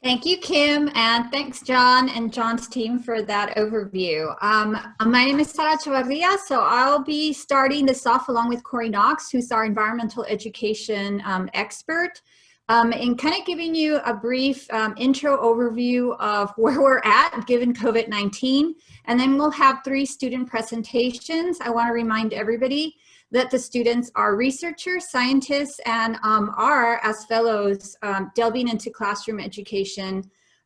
Thank you, Kim, and thanks, John and John's team for that overview. My name is Sara Chavarria, so I'll be starting this off along with Corey Knox, who's our environmental education expert, in kind of giving you a brief intro overview of where we're at given COVID-19, and then we'll have 3 student presentations. I want to remind everybody that the students are researchers, scientists, and are, as fellows, delving into classroom education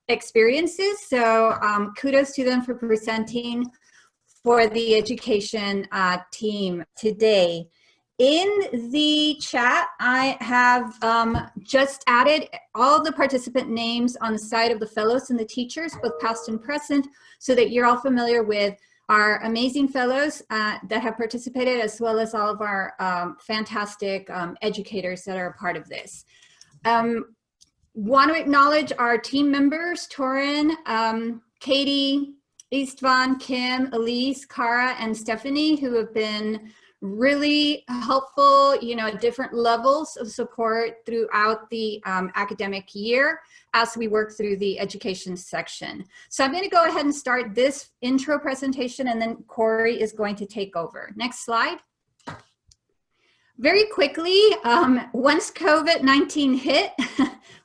experiences. So kudos to them for presenting for the education team today. In the chat, I have just added all the participant names on the side of the fellows and the teachers, both past and present, so that you're all familiar with our amazing fellows that have participated, as well as all of our fantastic educators that are a part of this. Want to acknowledge our team members, Torin, Katie, Istvan, Kim, Elise, Kara, and Stephanie, who have been really helpful, at different levels of support throughout the academic year as we work through the education section. So I'm going to go ahead and start this intro presentation, and then Corey is going to take over. Next slide. Very quickly, once COVID-19 hit,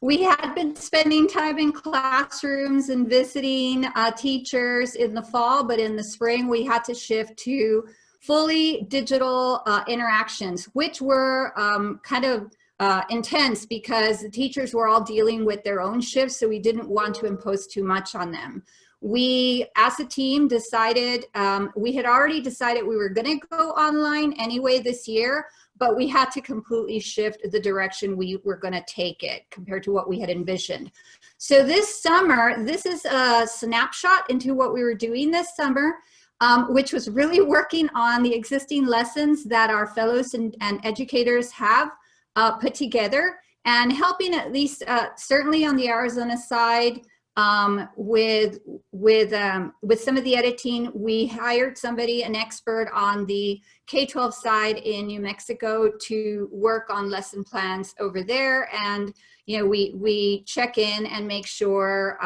we had been spending time in classrooms and visiting teachers in the fall, but in the spring we had to shift to fully digital interactions, which were kind of intense because the teachers were all dealing with their own shifts, so we didn't want to impose too much on them. We, as a team, decided, we had already decided we were going to go online anyway this year, but we had to completely shift the direction we were going to take it compared to what we had envisioned. So this summer, this is a snapshot into what we were doing this summer. Which was really working on the existing lessons that our fellows and educators have put together, and helping at least certainly on the Arizona side with some of the editing. We hired somebody, an expert on the K-12 side in New Mexico, to work on lesson plans over there, and we check in and make sure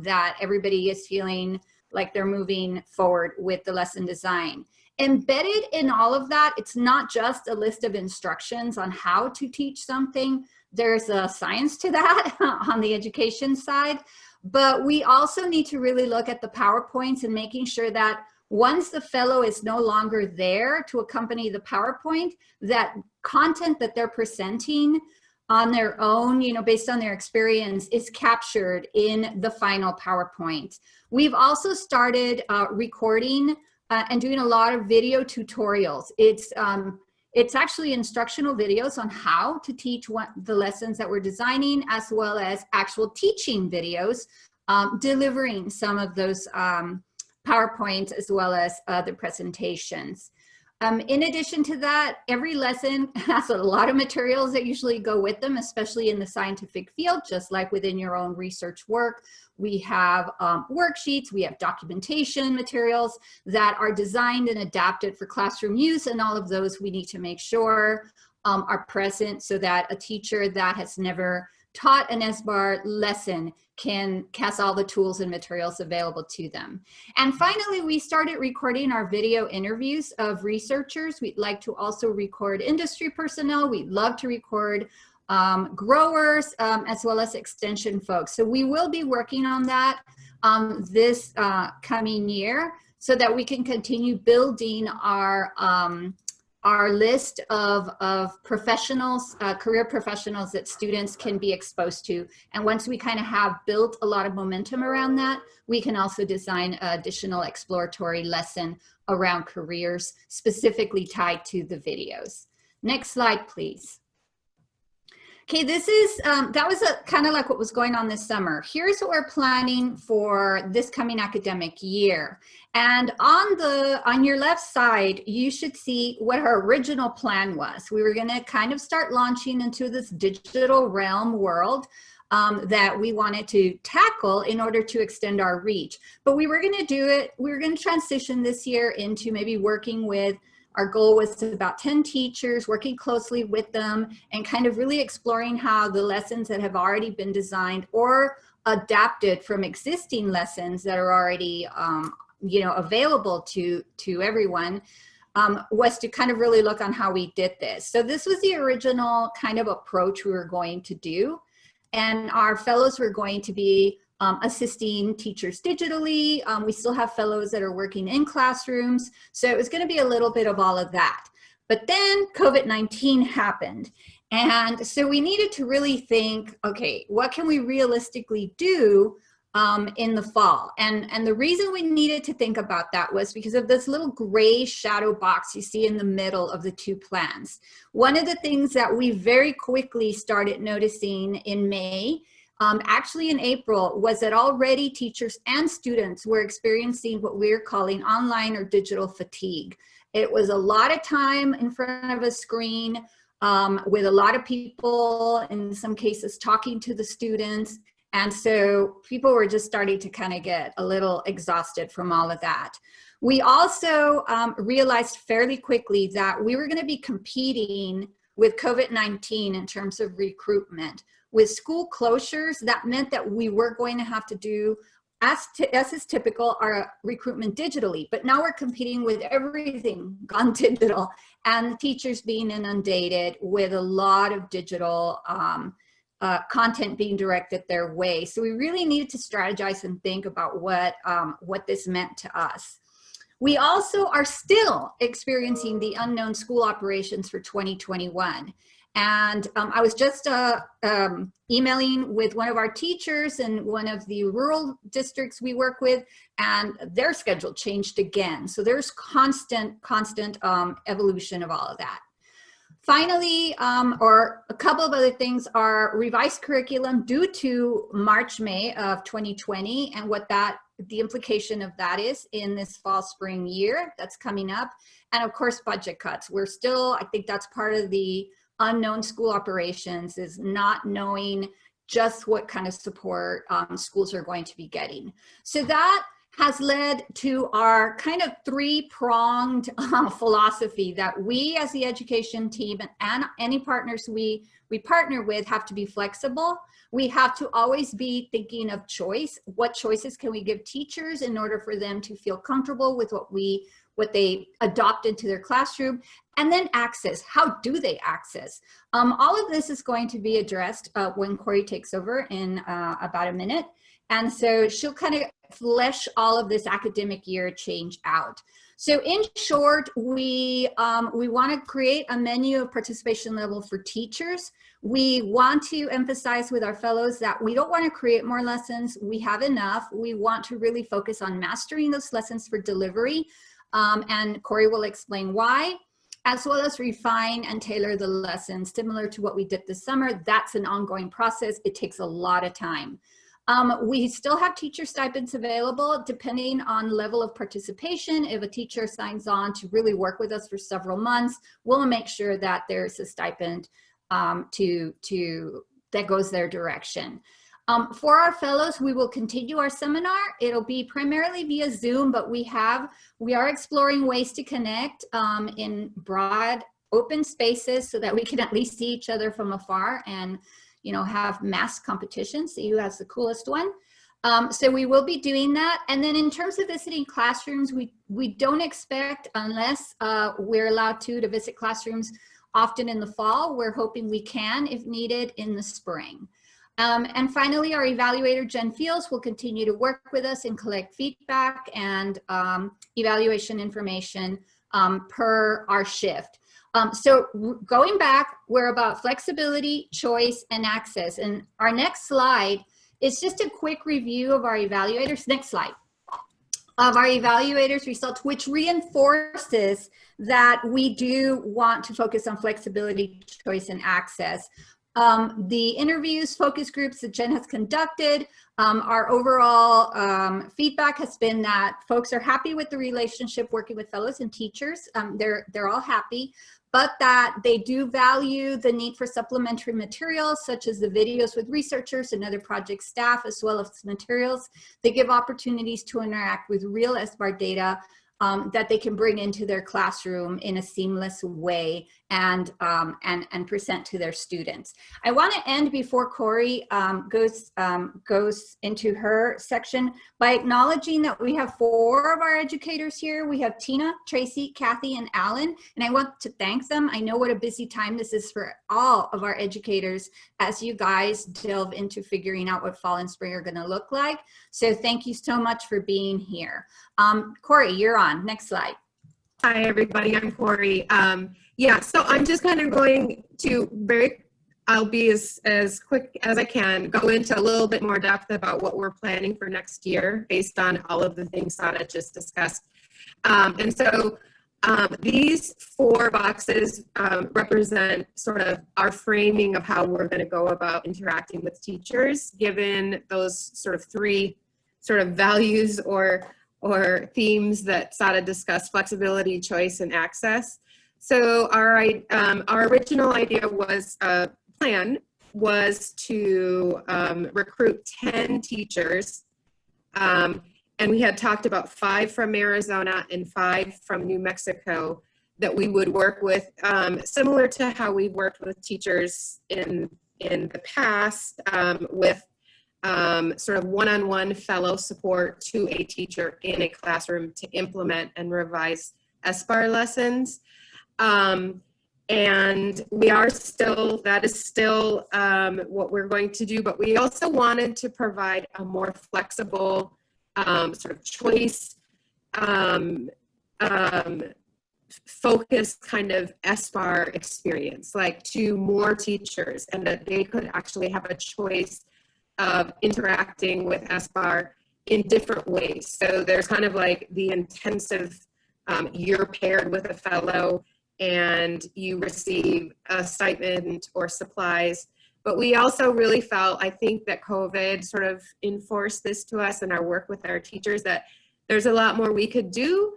that everybody is feeling like they're moving forward with the lesson design. Embedded in all of that, it's not just a list of instructions on how to teach something. There's a science to that on the education side, but we also need to really look at the PowerPoints and making sure that once the fellow is no longer there to accompany the PowerPoint, that content that they're presenting on their own, based on their experience, is captured in the final PowerPoint. We've also started recording and doing a lot of video tutorials. It's actually instructional videos on how to teach the lessons that we're designing, as well as actual teaching videos, delivering some of those PowerPoints as well as the presentations. In addition to that, every lesson has a lot of materials that usually go with them, especially in the scientific field, just like within your own research work. We have worksheets, we have documentation materials that are designed and adapted for classroom use, and all of those we need to make sure are present so that a teacher that has never taught an SBAR lesson has all the tools and materials available to them. And finally, we started recording our video interviews of researchers. We'd like to also record industry personnel. We'd love to record growers, as well as extension folks. So we will be working on that this coming year, so that we can continue building our list of professionals, career professionals that students can be exposed to. And once we kind of have built a lot of momentum around that, we can also design an additional exploratory lesson around careers specifically tied to the videos. Next slide, please. Okay, this is, that was kind of like what was going on this summer. Here's what we're planning for this coming academic year. And on your left side, you should see what our original plan was. We were gonna kind of start launching into this digital realm world that we wanted to tackle in order to extend our reach. But we were gonna do it, we were gonna transition this year into maybe working with, our goal was about 10 teachers, working closely with them and kind of really exploring how the lessons that have already been designed or adapted from existing lessons that are already, you know, available to everyone, was to kind of really look on how we did this. So this was the original kind of approach we were going to do. And our fellows were going to be assisting teachers digitally. We still have fellows that are working in classrooms. So it was going to be a little bit of all of that. But then COVID-19 happened. And so we needed to really think, okay, what can we realistically do in the fall? And the reason we needed to think about that was because of this little gray shadow box you see in the middle of the two plans. One of the things that we very quickly started noticing in May, actually in April, was that already teachers and students were experiencing what we're calling online or digital fatigue. It was a lot of time in front of a screen with a lot of people, in some cases talking to the students. And so people were just starting to kind of get a little exhausted from all of that. We also realized fairly quickly that we were going to be competing with COVID-19 in terms of recruitment. With school closures, that meant that we were going to have to do, as is typical, our recruitment digitally. But now we're competing with everything gone digital, and teachers being inundated with a lot of digital content being directed their way. So we really needed to strategize and think about what this meant to us. We also are still experiencing the unknown school operations for 2021. And I was just emailing with one of our teachers in one of the rural districts we work with, and their schedule changed again. So there's constant evolution of all of that. Finally, or a couple of other things, are revised curriculum due to March, May of 2020, and what the implication of that is in this fall, spring year that's coming up. And of course, budget cuts. We're still, I think that's part of the unknown school operations, is not knowing just what kind of support schools are going to be getting. So that has led to our kind of three-pronged philosophy that we as the education team and any partners we partner with have to be flexible. We have to always be thinking of choice. What choices can we give teachers in order for them to feel comfortable with what they adopt into their classroom? And then access. How do they access? All of this is going to be addressed when Corey takes over in about a minute. And so she'll kind of flesh all of this academic year change out. So in short, we want to create a menu of participation level for teachers. We want to emphasize with our fellows that we don't want to create more lessons. We have enough. We want to really focus on mastering those lessons for delivery. And Corey will explain why, as well as refine and tailor the lessons similar to what we did this summer. That's an ongoing process. It takes a lot of time. We still have teacher stipends available depending on level of participation. If a teacher signs on to really work with us for several months, we'll make sure that there's a stipend that goes their direction. For our fellows, we will continue our seminar. It'll be primarily via Zoom, but we are exploring ways to connect in broad, open spaces so that we can at least see each other from afar and, you know, have mass competition, see who has the coolest one. So we will be doing that. And then in terms of visiting classrooms, we don't expect, unless we're allowed to visit classrooms often in the fall. We're hoping we can, if needed, in the spring. And finally, our evaluator, Jen Fields, will continue to work with us and collect feedback and evaluation information per our shift. So going back, we're about flexibility, choice, and access. And our next slide is just a quick review of our evaluators. Next slide. Of our evaluators' results, which reinforces that we do want to focus on flexibility, choice, and access. The interviews, focus groups that Jen has conducted, our overall feedback has been that folks are happy with the relationship working with fellows and teachers. They're all happy, but that they do value the need for supplementary materials, such as the videos with researchers and other project staff, as well as materials. They give opportunities to interact with real SBAR data that they can bring into their classroom in a seamless way and present to their students. I want to end before Corey goes into her section by acknowledging that we have 4 of our educators here. We have Tina, Tracy, Kathy, and Alan, and I want to thank them. I know what a busy time this is for all of our educators as you guys delve into figuring out what fall and spring are going to look like. So thank you so much for being here. Corey, you're on. Next slide. Hi, everybody. I'm Corey. Yeah, so I'm just kind of going to I'll be as quick as I can, go into a little bit more depth about what we're planning for next year based on all of the things Sara just discussed. And so these 4 boxes represent sort of our framing of how we're going to go about interacting with teachers, given those sort of 3 sort of values or themes that Sara discussed: flexibility, choice, and access. So our original idea was, plan was to recruit 10 teachers, and we had talked about 5 from Arizona and 5 from New Mexico that we would work with, similar to how we've worked with teachers in the past, with sort of one-on-one fellow support to a teacher in a classroom to implement and revise SBAR lessons. And that is still what we're going to do, but we also wanted to provide a more flexible sort of choice focused kind of SBAR experience, like to more teachers, and that they could actually have a choice of interacting with SBAR in different ways. So there's kind of like the intensive, you're paired with a fellow and you receive a stipend or supplies. But we also really felt, I think that COVID sort of enforced this to us in our work with our teachers, that there's a lot more we could do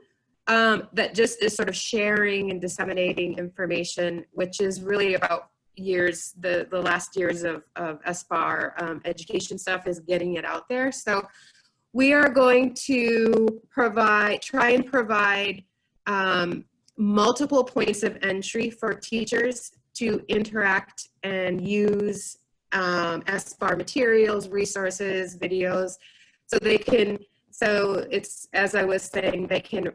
that just is sort of sharing and disseminating information, which is really about the last years of SBAR education stuff, is getting it out there. So we are going to try and provide multiple points of entry for teachers to interact and use SBAR materials, resources, videos, so they can, so it's, as I was saying, they can,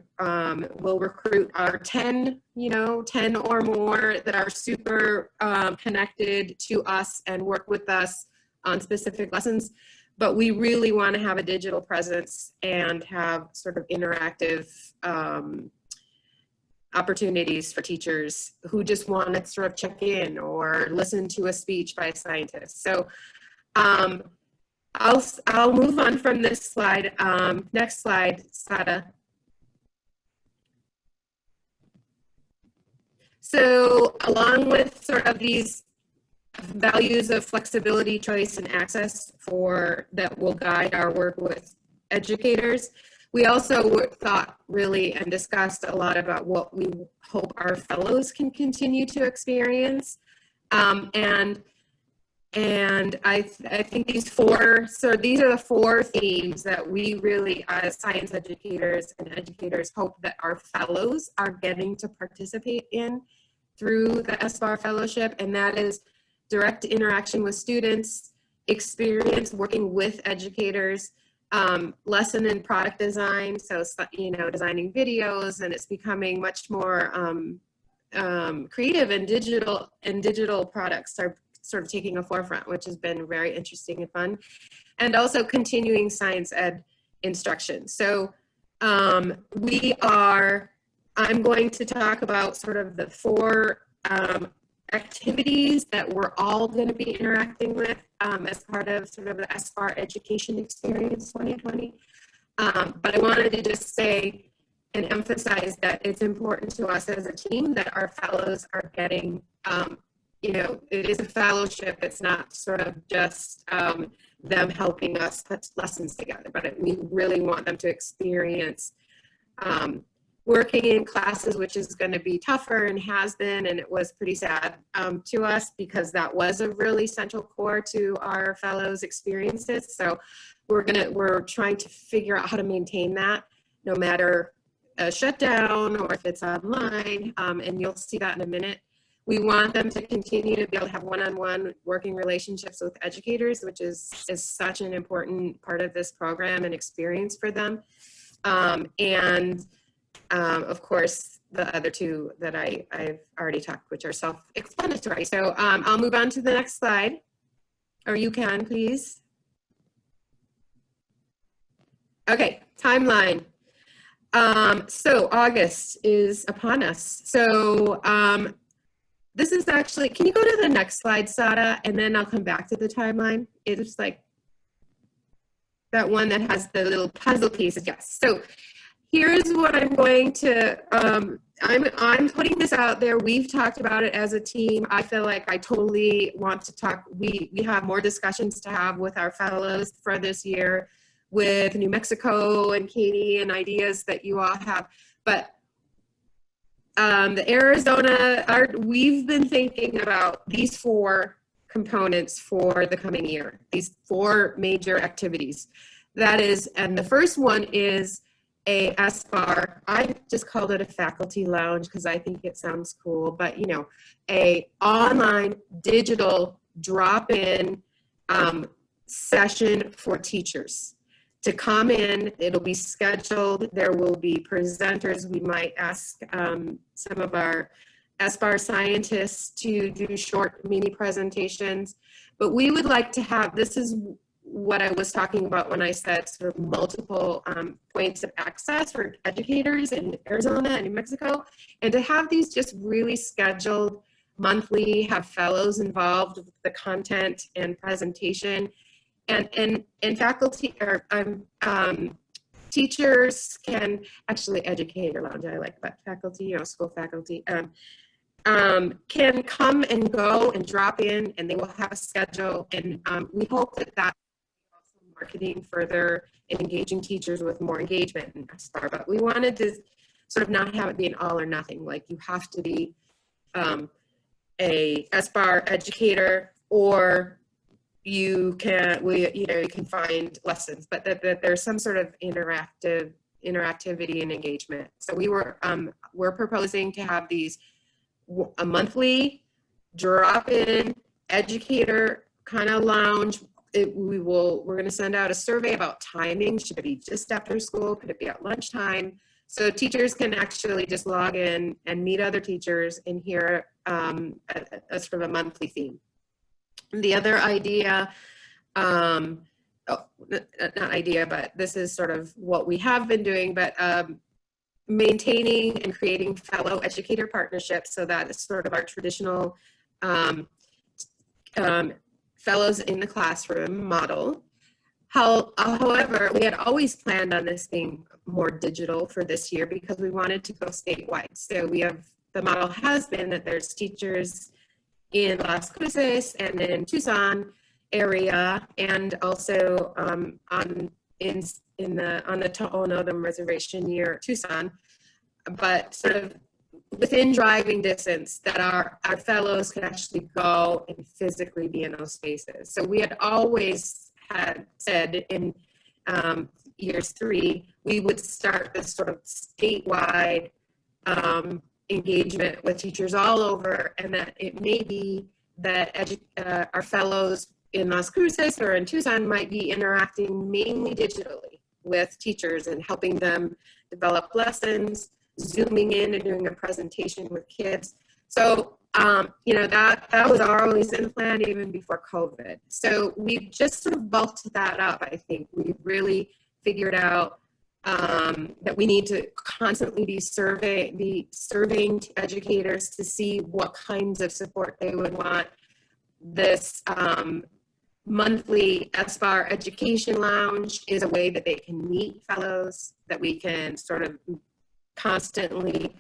we'll recruit our 10 or more that are super connected to us and work with us on specific lessons. But we really want to have a digital presence and have sort of interactive opportunities for teachers who just want to sort of check in or listen to a speech by a scientist. So I'll move on from this slide. Next slide, Sara. So along with sort of these values of flexibility, choice, and access that will guide our work with educators, we also thought really and discussed a lot about what we hope our fellows can continue to experience. And I think these are the 4 themes that we really, as science educators and educators, hope that our fellows are getting to participate in through the SBAR fellowship. And that is direct interaction with students, experience working with educators, lesson and product design. So, designing videos, and it's becoming much more creative, and digital products are sort of taking a forefront, which has been very interesting and fun. And also continuing science ed instruction. So I'm going to talk about sort of the 4 activities that we're all going to be interacting with as part of sort of the SBAR Education Experience 2020. But I wanted to just say and emphasize that it's important to us as a team that our fellows are getting, it is a fellowship. It's not sort of just them helping us put lessons together, but we really want them to experience working in classes, which is going to be tougher and has been, and it was pretty sad to us, because that was a really central core to our fellows' experiences. So we're trying to figure out how to maintain that, no matter a shutdown or if it's online, and you'll see that in a minute. We want them to continue to be able to have one-on-one working relationships with educators, which is such an important part of this program and experience for them. Of course, the other two that I've already talked, which are self-explanatory. So I'll move on to the next slide, or you can, please. Okay, timeline. So August is upon us. So this is actually, can you go to the next slide, Sara? And then I'll come back to the timeline. It's like that one that has the little puzzle pieces. Yes. So here's what I'm going to, I'm putting this out there. We've talked about it as a team. I feel like I totally want to talk. We have more discussions to have with our fellows for this year with New Mexico and Katie and ideas that you all have. But the Arizona, we've been thinking about these 4 components for the coming year, these 4 major activities. That is, and the first one is a SBAR. I just called it a faculty lounge because I think it sounds cool, but you know, a online digital drop-in session for teachers to come in. It'll be scheduled. There will be presenters. We might ask some of our SBAR scientists to do short mini presentations, but we would like to have, this is what I was talking about when I said sort of multiple points of access for educators in Arizona and New Mexico, and to have these just really scheduled monthly, have fellows involved with the content and presentation, and faculty or teachers can, actually educator lounge I like, but faculty, you know, school faculty can come and go and drop in, and they will have a schedule, and we hope that also marketing further and engaging teachers with more engagement in SBAR. But we wanted to sort of not have it be an all or nothing, like you have to be a SBAR educator, or you can, you can find lessons, but that there's some sort of interactivity and engagement. So we're proposing to have these a monthly drop-in educator kind of lounge. We're going to send out a survey about timing. Should it be just after school? Could it be at lunchtime? So teachers can actually just log in and meet other teachers and hear a sort of a monthly theme. The other idea, not idea, but this is sort of what we have been doing, but maintaining and creating fellow educator partnerships. So that is sort of our traditional fellows in the classroom model. However, we had always planned on this being more digital for this year because we wanted to go statewide. So the model has been that there's teachers in Las Cruces and in Tucson area, and also on the Tohono reservation near Tucson, but sort of within driving distance that our fellows could actually go and physically be in those spaces. So we had always had said in years 3, we would start this sort of statewide engagement with teachers all over, and that it may be that our fellows in Las Cruces or in Tucson might be interacting mainly digitally with teachers and helping them develop lessons, zooming in and doing a presentation with kids. So, that was always in the plan even before COVID. So we've just sort of bulked that up. I think we've really figured out that we need to constantly be surveying educators to see what kinds of support they would want. This monthly SBAR education lounge is a way that they can meet fellows, that we can sort of constantly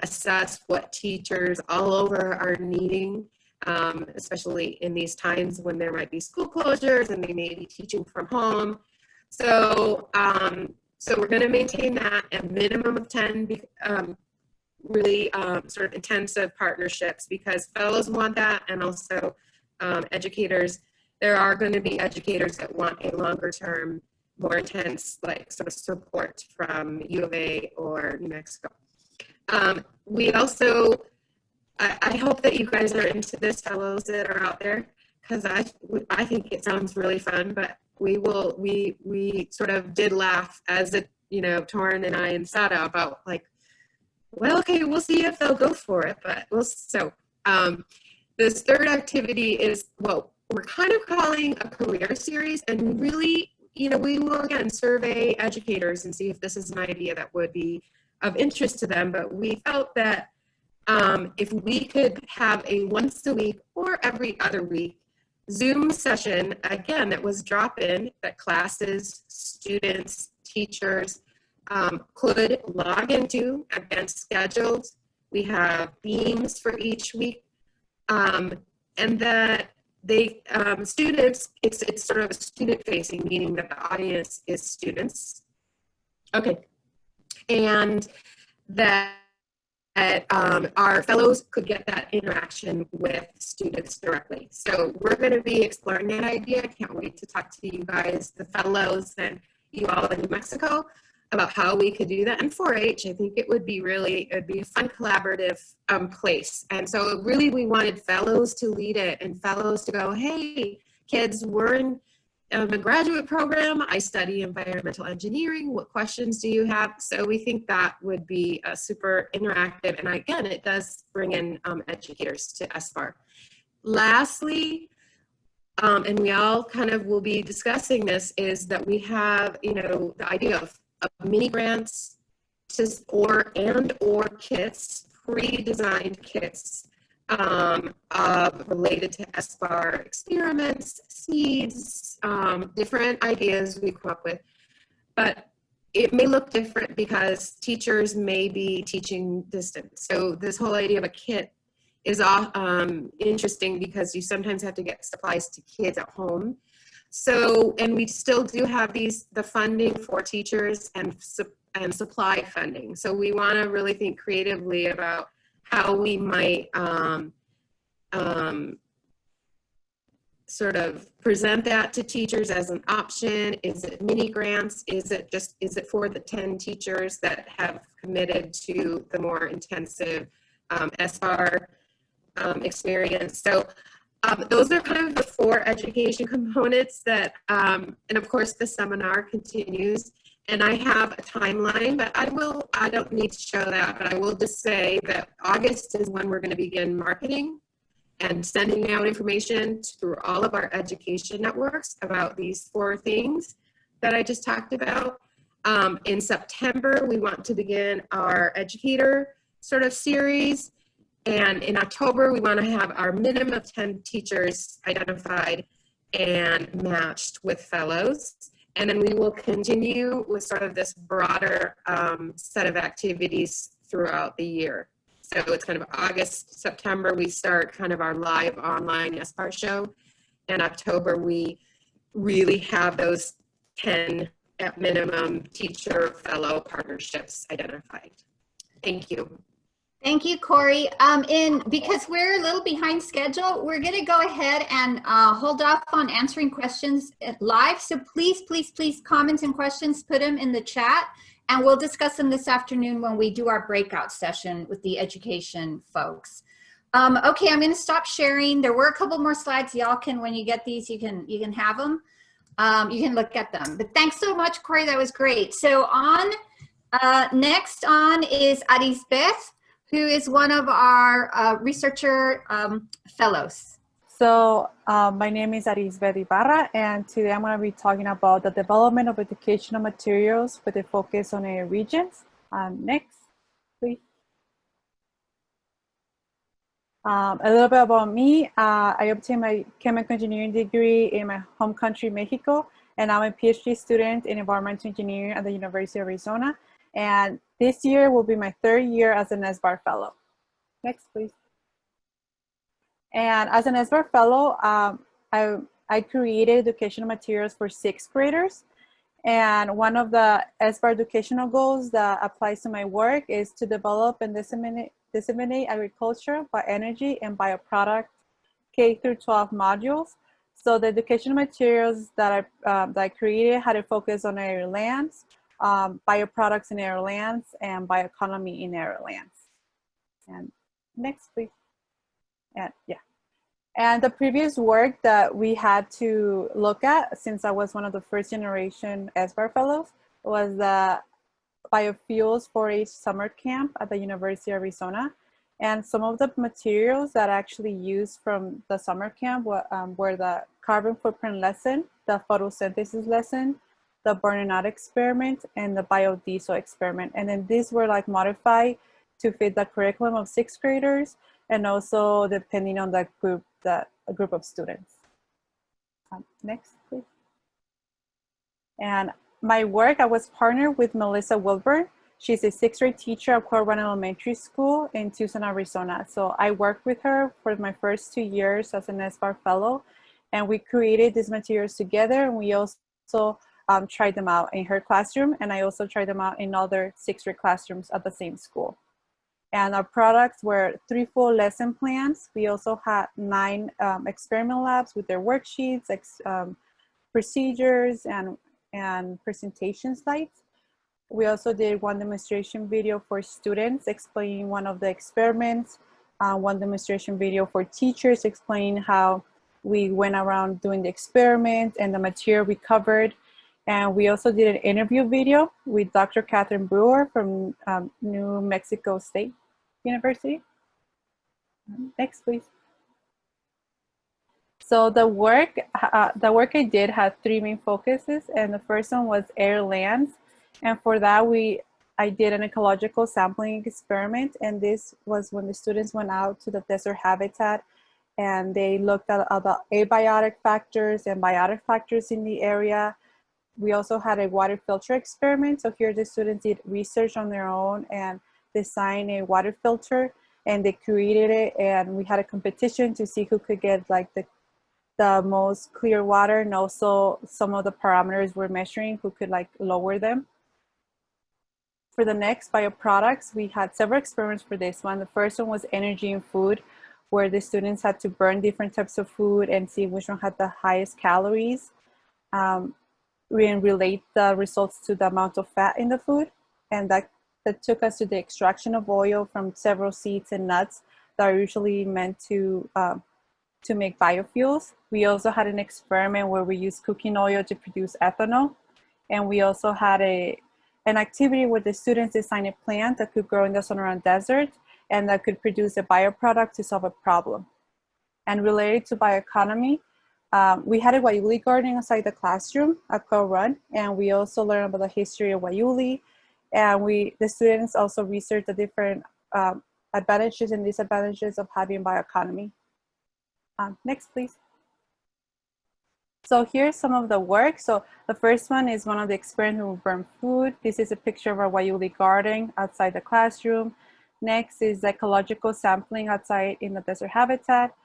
assess what teachers all over are needing, especially in these times when there might be school closures and they may be teaching from home. So we're going to maintain that a minimum of 10 really sort of intensive partnerships, because fellows want that, and also educators. There are going to be educators that want a longer term, more intense, like sort of support from U of A or New Mexico. We also I hope that you guys are into this, fellows that are out there, because I think it sounds really fun. But we sort of did laugh as it, you know, Torrin and I and Sara about like, well, okay, we'll see if they'll go for it. But this third activity is what we're kind of calling a career series, and really, you know, we will again survey educators and see if this is an idea that would be of interest to them. But we felt that if we could have a once a week or every other week Zoom session, again, that was drop-in, that classes, students, teachers could log into, again, scheduled. We have themes for each week, and that they, students, it's sort of a student-facing, meaning that the audience is students. Okay, and that our fellows could get that interaction with students directly. So we're going to be exploring that idea. I can't wait to talk to you guys, the fellows, and you all in New Mexico about how we could do that. And 4-H, I think it would be a fun collaborative place. And so really we wanted fellows to lead it and fellows to go, hey, kids, we're in a graduate program. I study environmental engineering. What questions do you have? So we think that would be a super interactive. And again, it does bring in educators to SBAR. Lastly, and we all kind of will be discussing this, is that we have, you know, the idea of mini grants or kits, pre-designed kits related to SBAR experiments, seeds, different ideas we come up with. But it may look different because teachers may be teaching distance. So this whole idea of a kit is interesting because you sometimes have to get supplies to kids at home. So, and we still do have the funding for teachers and supply funding. So we want to really think creatively about how we might sort of present that to teachers as an option. Is it mini grants? Is it for the 10 teachers that have committed to the more intensive SBAR experience? So those are kind of the 4 education components that, and of course the seminar continues. And I have a timeline, but I don't need to show that, but I will just say that August is when we're going to begin marketing and sending out information through all of our education networks about these 4 things that I just talked about. In September, we want to begin our educator sort of series. And in October, we want to have our minimum of 10 teachers identified and matched with fellows. And then we will continue with sort of this broader set of activities throughout the year. So it's kind of August, September, we start kind of our live online SBAR show. And October, we really have those 10 at minimum teacher fellow partnerships identified. Thank you. Thank you, Corey. Because we're a little behind schedule, we're going to go ahead and hold off on answering questions live. So please, please, please, comments and questions, put them in the chat, and we'll discuss them this afternoon when we do our breakout session with the education folks. Okay, I'm going to stop sharing. There were a couple more slides. Y'all can, when you get these, you can have them. You can look at them. But thanks so much, Corey. That was great. So next on is Arisbeth, who is one of our researcher fellows. So my name is Arisbeth Ibarra, and today I'm going to be talking about the development of educational materials with a focus on area regions. Next, please. A little bit about me. I obtained my chemical engineering degree in my home country, Mexico, and I'm a PhD student in environmental engineering at the University of Arizona. And this year will be my 3rd year as an SBAR fellow. Next, please. And as an SBAR fellow, I created educational materials for 6th graders. And one of the SBAR educational goals that applies to my work is to develop and disseminate agriculture, bioenergy, and bioproduct K-12 modules. So the educational materials that I created had a focus on area lands, bioproducts in area lands, and bioeconomy in area lands. And next, please. And yeah. And the previous work that we had to look at, since I was one of the first generation SBAR fellows, was the biofuels 4-H summer camp at the University of Arizona. And some of the materials that I actually used from the summer camp were the carbon footprint lesson, the photosynthesis lesson, the burning out experiment, and the biodiesel experiment. And then these were like modified to fit the curriculum of sixth graders, and also depending on the group of students. Next, please. And my work, I was partnered with Melissa Wilbur. She's a sixth grade teacher at Quail Run Elementary School in Tucson, Arizona. So I worked with her for my first 2 years as an SBAR fellow, and we created these materials together. And we also tried them out in her classroom, and I also tried them out in other sixth grade classrooms at the same school. And our products were 3 full lesson plans. We also had 9 experiment labs with their worksheets, procedures, and presentation slides. We also did 1 demonstration video for students explaining one of the experiments, 1 demonstration video for teachers explaining how we went around doing the experiment and the material we covered. And we also did an interview video with Dr. Catherine Brewer from New Mexico State University. Next, please. So the work I did had 3 main focuses, and the first one was air lands. And for that, I did an ecological sampling experiment, and this was when the students went out to the desert habitat and they looked at the abiotic factors and biotic factors in the area. We also had a water filter experiment. So here the students did research on their own and designed a water filter, and they created it, and we had a competition to see who could get like the most clear water, and also some of the parameters we're measuring, who could like lower them. For the next bioproducts, we had several experiments for this one. The first one was energy in food, where the students had to burn different types of food and see which one had the highest calories. We relate the results to the amount of fat in the food, and that took us to the extraction of oil from several seeds and nuts that are usually meant to make biofuels. We also had an experiment where we used cooking oil to produce ethanol, and we also had an activity where the students designed a plant that could grow in the Sonoran Desert and that could produce a bioproduct to solve a problem. And related to bioeconomy, we had a Wayuli garden inside the classroom at Quail Run, and we also learned about the history of Wayuli, and the students also researched the different advantages and disadvantages of having bioeconomy. Next, please. So here's some of the work. So the first one is one of the experiments where we burn food. This is a picture of our Wayuli garden outside the classroom. Next is ecological sampling outside in the desert habitat.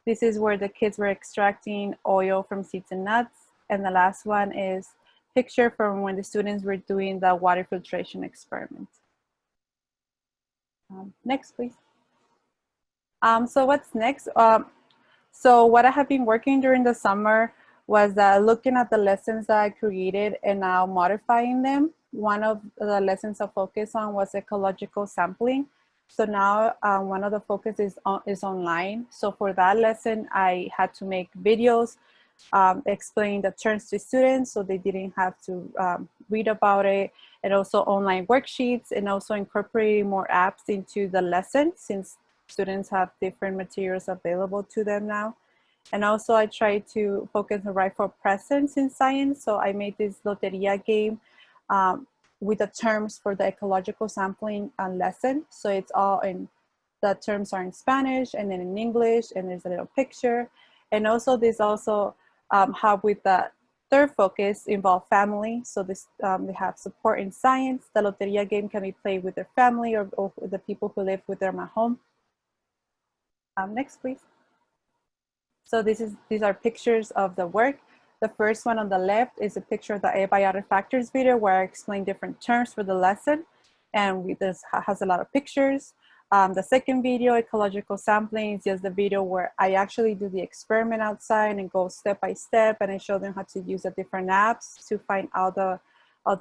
This is where the kids were extracting oil from seeds and nuts. And the last one is picture from when the students were doing the water filtration experiment. Next, please. So what's next? So what I have been working during the summer was looking at the lessons that I created and now modifying them. One of the lessons I focused on was ecological sampling. So now one of the focus is online. So for that lesson, I had to make videos explaining the terms to students so they didn't have to read about it, and also online worksheets, and also incorporating more apps into the lesson since students have different materials available to them now. And also I tried to focus on rightful presence in science. So I made this loteria game with the terms for the ecological sampling lesson. So it's all the terms are in Spanish and then in English, and there's a little picture. And also this also have with the third focus involve family. So this they have support in science. The loteria game can be played with their family or the people who live with them at home. Next, please. So these are pictures of the work. The first one on the left is a picture of the abiotic factors video where I explain different terms for the lesson, and this has a lot of pictures. The second video, ecological sampling, is just the video where I actually do the experiment outside and go step by step, and I show them how to use the different apps to find all the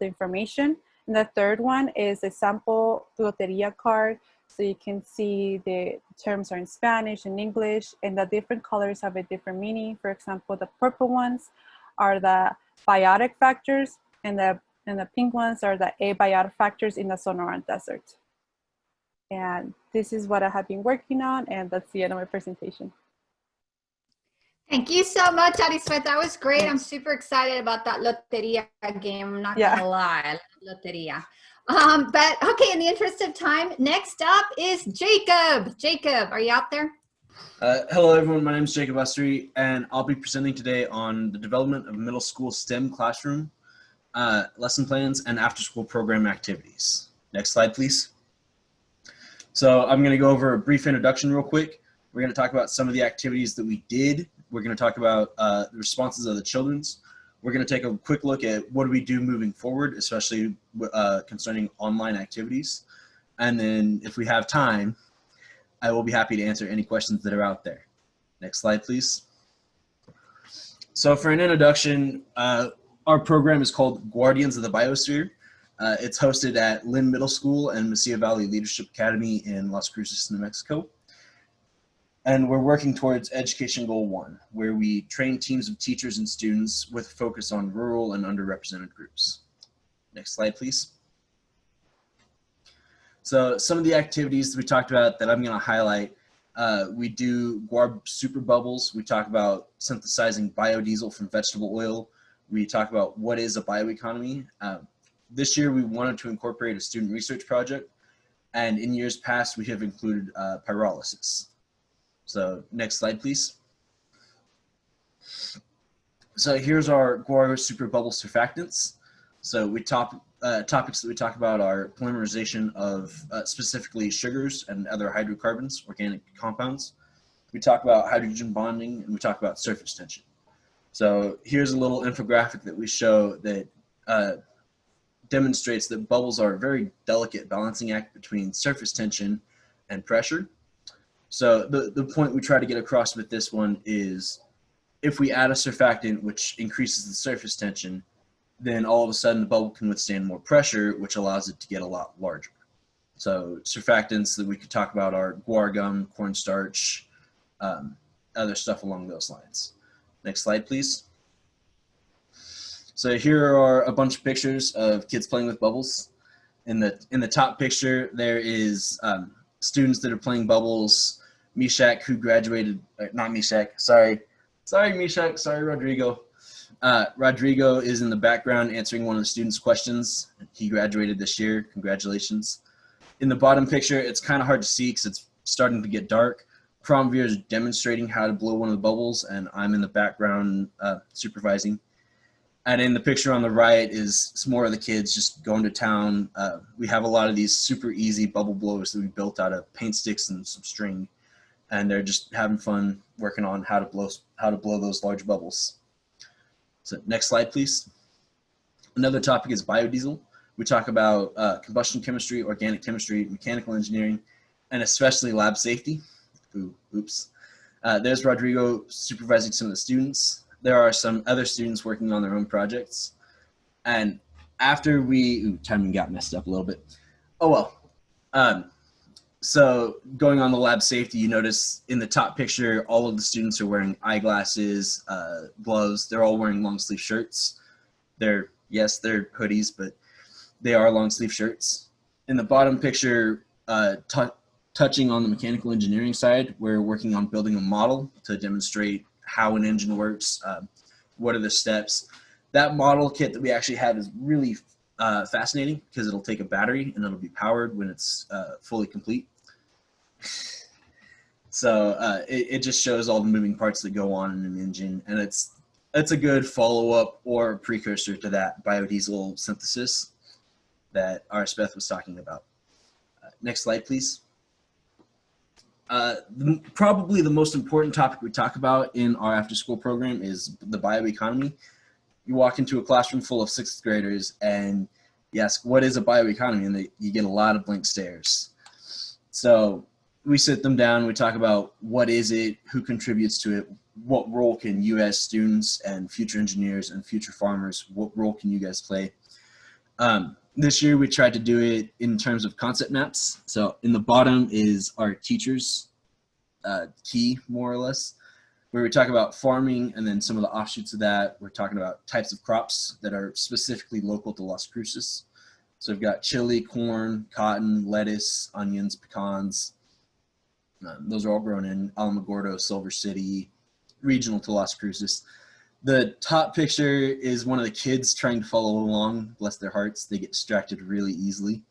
information. And the third one is a sample loteria card So you can see the terms are in Spanish and English, and the different colors have a different meaning. For example, the purple ones are the biotic factors, and the pink ones are the abiotic factors in the Sonoran Desert. And this is what I have been working on, and that's the end of my presentation. Thank you so much, Arisbeth. That was great. I'm super excited about that Loteria game. I'm not gonna lie, I love Loteria. But okay, in the interest of time, next up is Jacob. Jacob, are you out there? Hello, everyone. My name is Jacob Usrey, and I'll be presenting today on the development of middle school STEM classroom, lesson plans, and after-school program activities. Next slide, please. So I'm going to go over a brief introduction real quick. We're going to talk about some of the activities that we did. We're going to talk about the responses of the children's. We're going to take a quick look at what do we do moving forward, especially concerning online activities. And then if we have time, I will be happy to answer any questions that are out there. Next slide, please. So for an introduction, our program is called Guardians of the Biosphere. It's hosted at Lynn Middle School and Mesilla Valley Leadership Academy in Las Cruces, New Mexico. And we're working towards Education Goal 1, where we train teams of teachers and students with a focus on rural and underrepresented groups. Next slide, please. So some of the activities that we talked about that I'm going to highlight, we do GWAR super bubbles. We talk about synthesizing biodiesel from vegetable oil. We talk about what is a bioeconomy. This year we wanted to incorporate a student research project, and in years past we have included pyrolysis. So next slide, please. So here's our GWAR super bubble surfactants. So we topics that we talk about are polymerization of specifically sugars and other hydrocarbons, organic compounds. We talk about hydrogen bonding, and we talk about surface tension. So here's a little infographic that we show that demonstrates that bubbles are a very delicate balancing act between surface tension and pressure. So the point we try to get across with this one is if we add a surfactant which increases the surface tension, then all of a sudden the bubble can withstand more pressure, which allows it to get a lot larger. So surfactants that we could talk about are guar gum, cornstarch, other stuff along those lines. Next slide, please. So here are a bunch of pictures of kids playing with bubbles. In the top picture, there is students that are playing bubbles. Mishak, who graduated, not Mishak, sorry Mishak, sorry Rodrigo. Rodrigo is in the background answering one of the students' questions. He graduated this year, congratulations. In the bottom picture, it's kind of hard to see because it's starting to get dark. Promveer is demonstrating how to blow one of the bubbles, and I'm in the background supervising. And in the picture on the right is some more of the kids just going to town. We have a lot of these super easy bubble blowers that we built out of paint sticks and some string, and they're just having fun working on how to blow those large bubbles. So next slide, please. Another topic is biodiesel. We talk about combustion chemistry, organic chemistry, mechanical engineering, and especially lab safety. Oops. There's Rodrigo supervising some of the students. There are some other students working on their own projects. And after timing got messed up a little bit. Oh well. So going on the lab safety, you notice in the top picture, all of the students are wearing eyeglasses, gloves. They're all wearing long sleeve shirts. They're hoodies, but they are long sleeve shirts. In the bottom picture, touching on the mechanical engineering side, we're working on building a model to demonstrate how an engine works, what are the steps. That model kit that we actually have is really fascinating because it'll take a battery and it'll be powered when it's fully complete. So it just shows all the moving parts that go on in an engine, and it's a good follow-up or precursor to that biodiesel synthesis that Arisbeth was talking about. Next slide, please. Probably the most important topic we talk about in our after-school program is the bioeconomy. You walk into a classroom full of sixth graders and you ask, what is a bioeconomy? And you get a lot of blank stares. So we sit them down, we talk about what is it, who contributes to it, what role can you as students and future engineers and future farmers, what role can you guys play? This year we tried to do it in terms of concept maps. So in the bottom is our teachers key, more or less, where we talk about farming, and then some of the offshoots of that, we're talking about types of crops that are specifically local to Las Cruces. So we've got chili, corn, cotton, lettuce, onions, pecans. Those are all grown in Alamogordo, Silver City, regional to Las Cruces. The top picture is one of the kids trying to follow along. Bless their hearts, they get distracted really easily.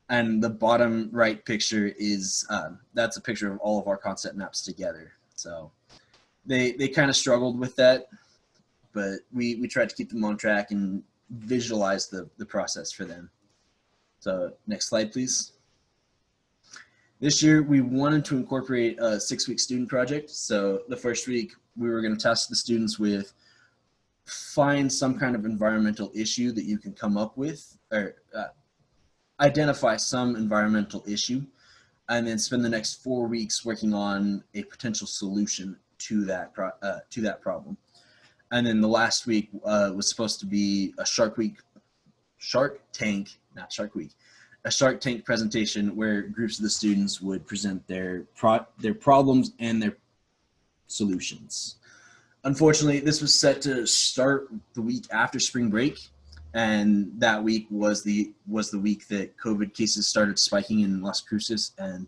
And the bottom right picture is, that's a picture of all of our concept maps together. So they kind of struggled with that, but we tried to keep them on track and visualize the process for them. So next slide, please. This year, we wanted to incorporate a 6-week student project. So the first week, we were going to task the students with find some kind of environmental issue that you can come up with, or identify some environmental issue, and then spend the next 4 weeks working on a potential solution to that problem. And then the last week was supposed to be a Shark Tank presentation where groups of the students would present their problems and their solutions. Unfortunately, this was set to start the week after spring break, and that week was the week that COVID cases started spiking in Las Cruces, and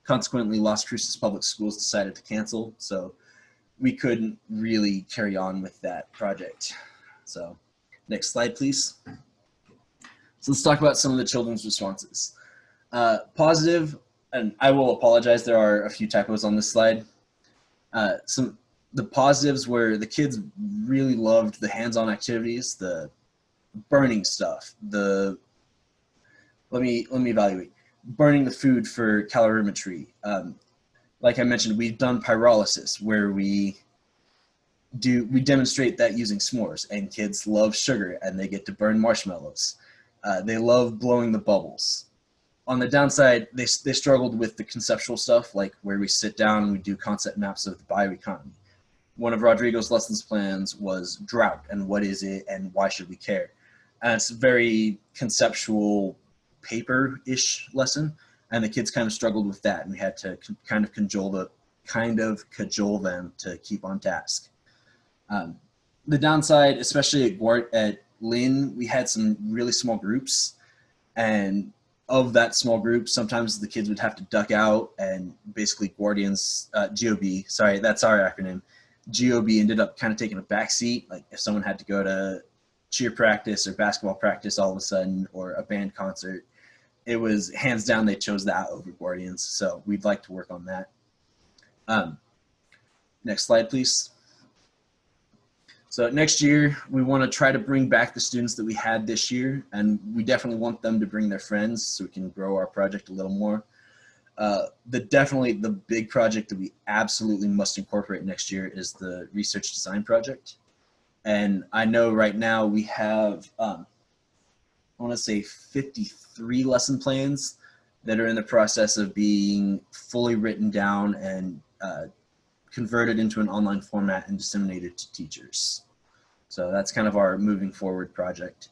consequently Las Cruces Public Schools decided to cancel. So we couldn't really carry on with that project. So next slide, please. So let's talk about some of the children's responses. Positive, and I will apologize, there are a few typos on this slide. The positives were the kids really loved the hands-on activities, the burning stuff, let me evaluate. Burning the food for calorimetry. Like I mentioned, we've done pyrolysis where we demonstrate that using s'mores, and kids love sugar and they get to burn marshmallows. They love blowing the bubbles. On the downside, they struggled with the conceptual stuff, like where we sit down and we do concept maps of the bioeconomy. One of Rodrigo's lessons plans was drought and what is it and why should we care? And it's a very conceptual paper-ish lesson, and the kids kind of struggled with that, and we had to kind of cajole them to keep on task. The downside, especially at Lynn, we had some really small groups, and of that small group, sometimes the kids would have to duck out, and basically Guardians, GOB, sorry, that's our acronym, GOB ended up kind of taking a back seat. Like if someone had to go to cheer practice or basketball practice all of a sudden, or a band concert, it was hands down they chose that over Guardians. So we'd like to work on that. Next slide, please. So next year, we want to try to bring back the students that we had this year, and we definitely want them to bring their friends so we can grow our project a little more. Definitely the big project that we absolutely must incorporate next year is the research design project. And I know right now we have, I want to say 53 lesson plans that are in the process of being fully written down and converted into an online format and disseminated to teachers. So that's kind of our moving forward project.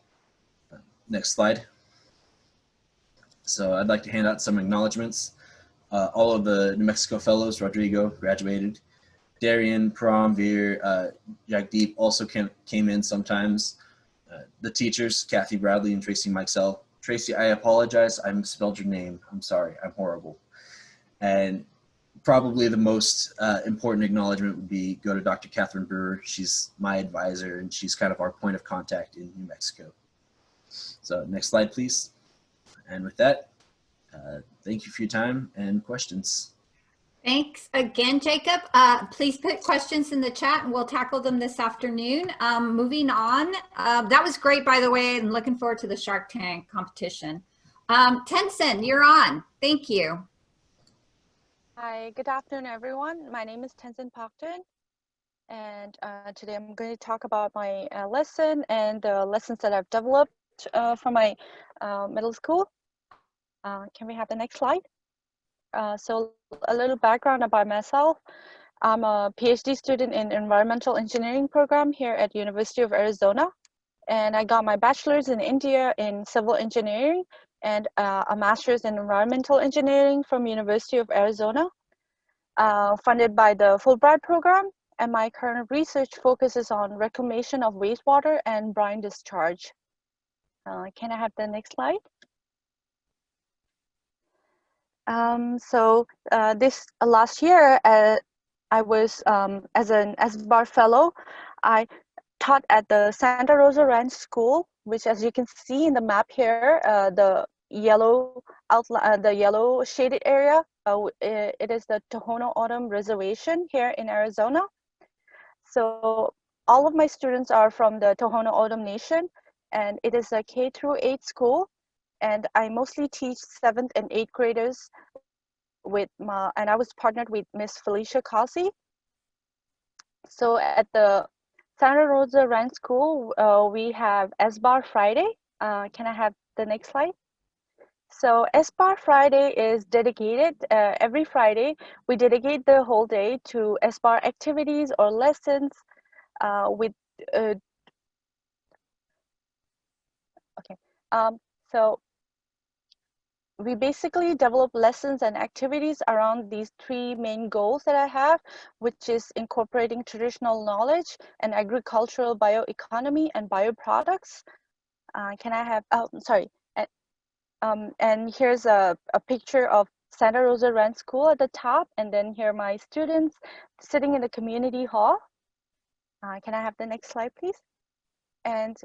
Next slide. So I'd like to hand out some acknowledgements. All of the New Mexico Fellows, Rodrigo graduated. Darian, Prom, Veer, Jagdeep also came in sometimes. The teachers, Kathy Bradley and Tracy Mikesell. Tracy, I apologize, I misspelled your name. I'm sorry, I'm horrible. And probably the most important acknowledgement would be go to Dr. Catherine Brewer. She's my advisor, and she's kind of our point of contact in New Mexico. So next slide, please. And with that, thank you for your time and questions. Thanks again, Jacob. Please put questions in the chat and we'll tackle them this afternoon. Moving on, that was great, by the way, and looking forward to the Shark Tank competition. Tenzin, you're on. Thank you. Hi, good afternoon, everyone. My name is Tenzin Phakdon, and today I'm going to talk about my lesson and the lessons that I've developed for my middle school. Can we have the next slide? So a little background about myself. I'm a PhD student in environmental engineering program here at University of Arizona. and I got my bachelor's in India in civil engineering and a master's in environmental engineering from University of Arizona, funded by the Fulbright program. And my current research focuses on reclamation of wastewater and brine discharge. Can I have the next slide? This last year, I was as an SBAR fellow. I taught at the Santa Rosa Ranch School, which, as you can see in the map here, the yellow outline, the yellow shaded area, it is the Tohono O'odham Reservation here in Arizona. So all of my students are from the Tohono O'odham Nation, and it is a K through 8 school. And I mostly teach 7th and 8th graders and I was partnered with Miss Felicia Cossey. So at the Santa Rosa Ranch School, we have SBAR Friday. Can I have the next slide? So SBAR Friday is dedicated, every Friday, we dedicate the whole day to SBAR activities or lessons so we basically develop lessons and activities around these 3 main goals that I have, which is incorporating traditional knowledge and agricultural bioeconomy and bioproducts. Can I have, oh, sorry. And here's a picture of Santa Rosa Ranch School at the top, and then here are my students sitting in the community hall. Can I have the next slide, please? And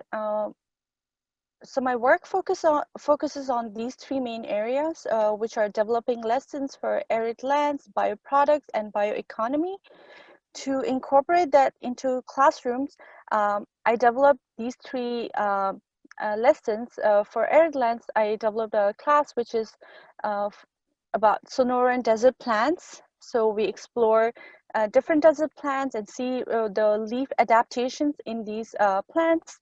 so my work focuses on these 3 main areas, which are developing lessons for arid lands, bioproducts, and bioeconomy. To incorporate that into classrooms, I developed these 3 lessons. For arid lands, I developed a class which is about Sonoran desert plants. So we explore different desert plants and see the leaf adaptations in these plants.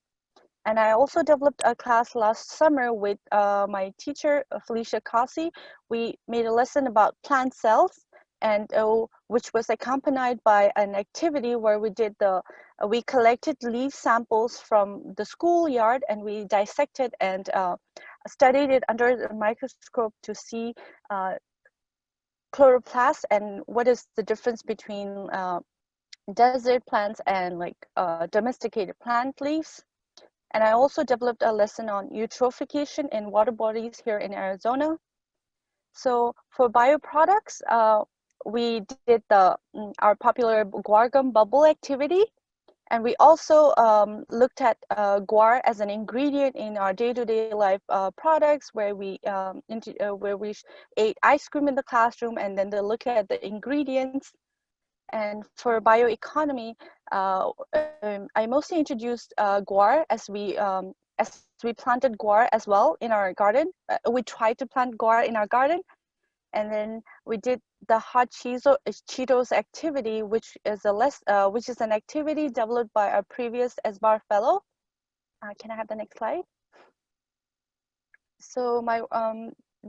And I also developed a class last summer with my teacher, Felicia Cossey. We made a lesson about plant cells, and which was accompanied by an activity where we collected leaf samples from the schoolyard, and we dissected and studied it under the microscope to see chloroplasts and what is the difference between desert plants and like domesticated plant leaves. And I also developed a lesson on eutrophication in water bodies here in Arizona. So for bioproducts, we did our popular guar gum bubble activity. And we also looked at guar as an ingredient in our day-to-day life products, where we ate ice cream in the classroom, and then they look at the ingredients. And for bioeconomy, I mostly introduced guar as we planted guar as well in our garden. We tried to plant guar in our garden, and then we did the hot Cheetos activity, which is an activity developed by our previous SBAR fellow. Can I have the next slide? So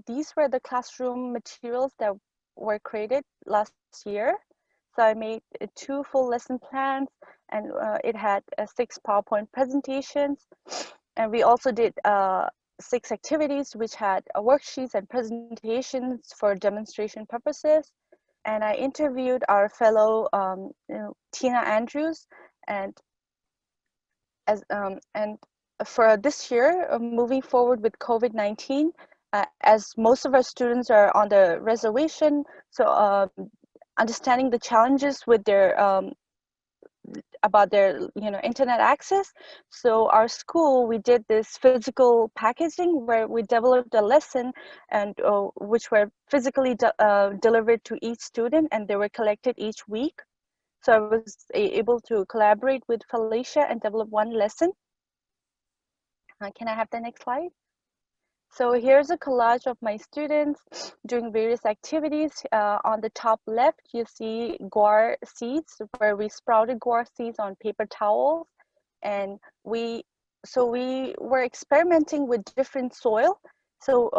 these were the classroom materials that were created last year. So I made 2 full lesson plans, and it had 6 PowerPoint presentations. And we also did 6 activities, which had worksheets and presentations for demonstration purposes. And I interviewed our fellow Tina Andrews, and for this year, moving forward with COVID-19, as most of our students are on the reservation, so understanding the challenges with their about their internet access. So our school, we did this physical packaging where we developed a lesson, and which were physically delivered to each student, and they were collected each week. So I was able to collaborate with Felicia and develop 1 lesson. Can I have the next slide? So here's a collage of my students doing various activities. On the top left, you see guar seeds, where we sprouted guar seeds on paper towels. And we were experimenting with different soil. So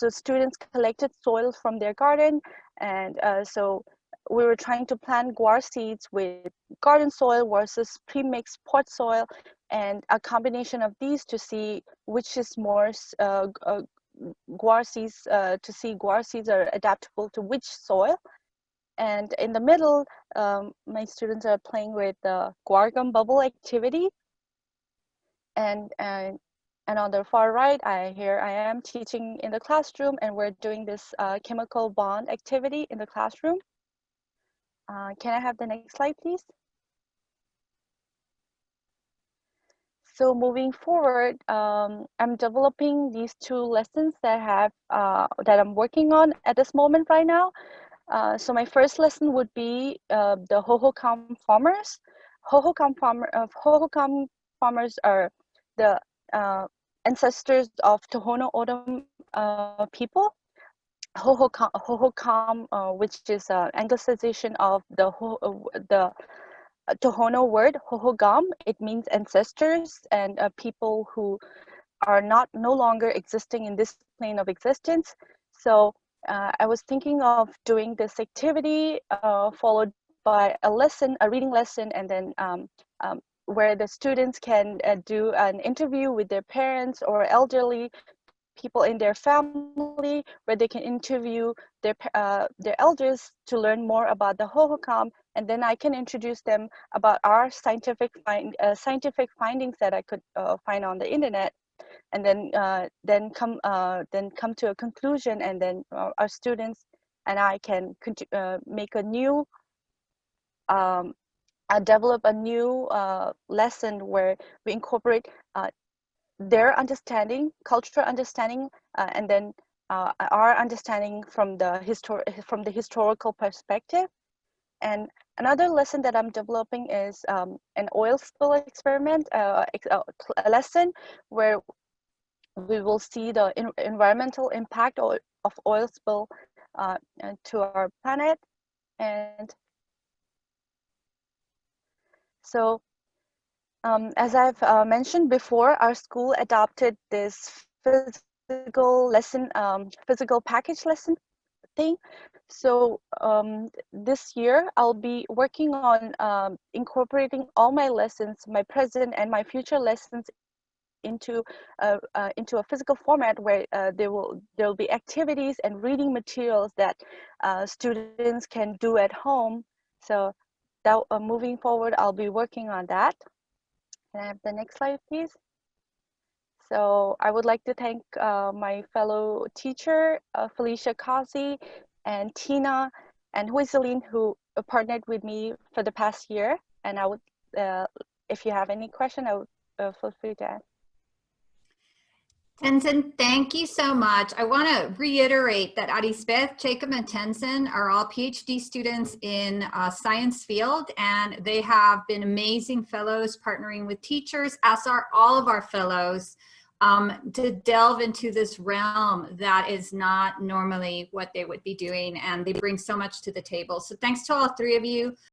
students collected soil from their garden, and so we were trying to plant guar seeds with garden soil versus pre-mixed pot soil, and a combination of these to see which is more guar seeds, to see guar seeds are adaptable to which soil. And in the middle, my students are playing with the guar gum bubble activity. And on the far right, here I am teaching in the classroom, and we're doing this chemical bond activity in the classroom. Can I have the next slide, please? So moving forward, I'm developing these 2 lessons that I'm working on at this moment right now. So my first lesson would be the Hohokam farmers. Hohokam farmers are the ancestors of Tohono O'odham people. Hohokam, which is an anglicization of the Tohono word Hohogam. It means ancestors and people who are no longer existing in this plane of existence. So I was thinking of doing this activity followed by a reading lesson, and then where the students can do an interview with their parents or elderly people in their family, where they can interview their elders to learn more about the Hohokam, and then I can introduce them about our scientific findings that I could find on the internet, and then come to a conclusion, and then our students and I can make a new develop a new lesson where we incorporate their understanding, cultural understanding, and then our understanding from the historical perspective. And another lesson that I'm developing is an oil spill experiment, a lesson where we will see the environmental impact of oil spill to our planet. And so as I've mentioned before, our school adopted this physical package lesson thing. So this year I'll be working on incorporating all my lessons, my present and my future lessons, into a physical format where there will be activities and reading materials that students can do at home. So that moving forward, I'll be working on that. Can I have the next slide, please? So I would like to thank my fellow teacher, Felicia Kazi, and Tina, and Huiseline, who partnered with me for the past year. And I would, if you have any question, I would feel free to ask. Tenzin, thank you so much. I want to reiterate that Arisbeth, Jacob, and Tenzin are all PhD students in science field, and they have been amazing fellows partnering with teachers, as are all of our fellows, to delve into this realm that is not normally what they would be doing, and they bring so much to the table. So thanks to all 3 of you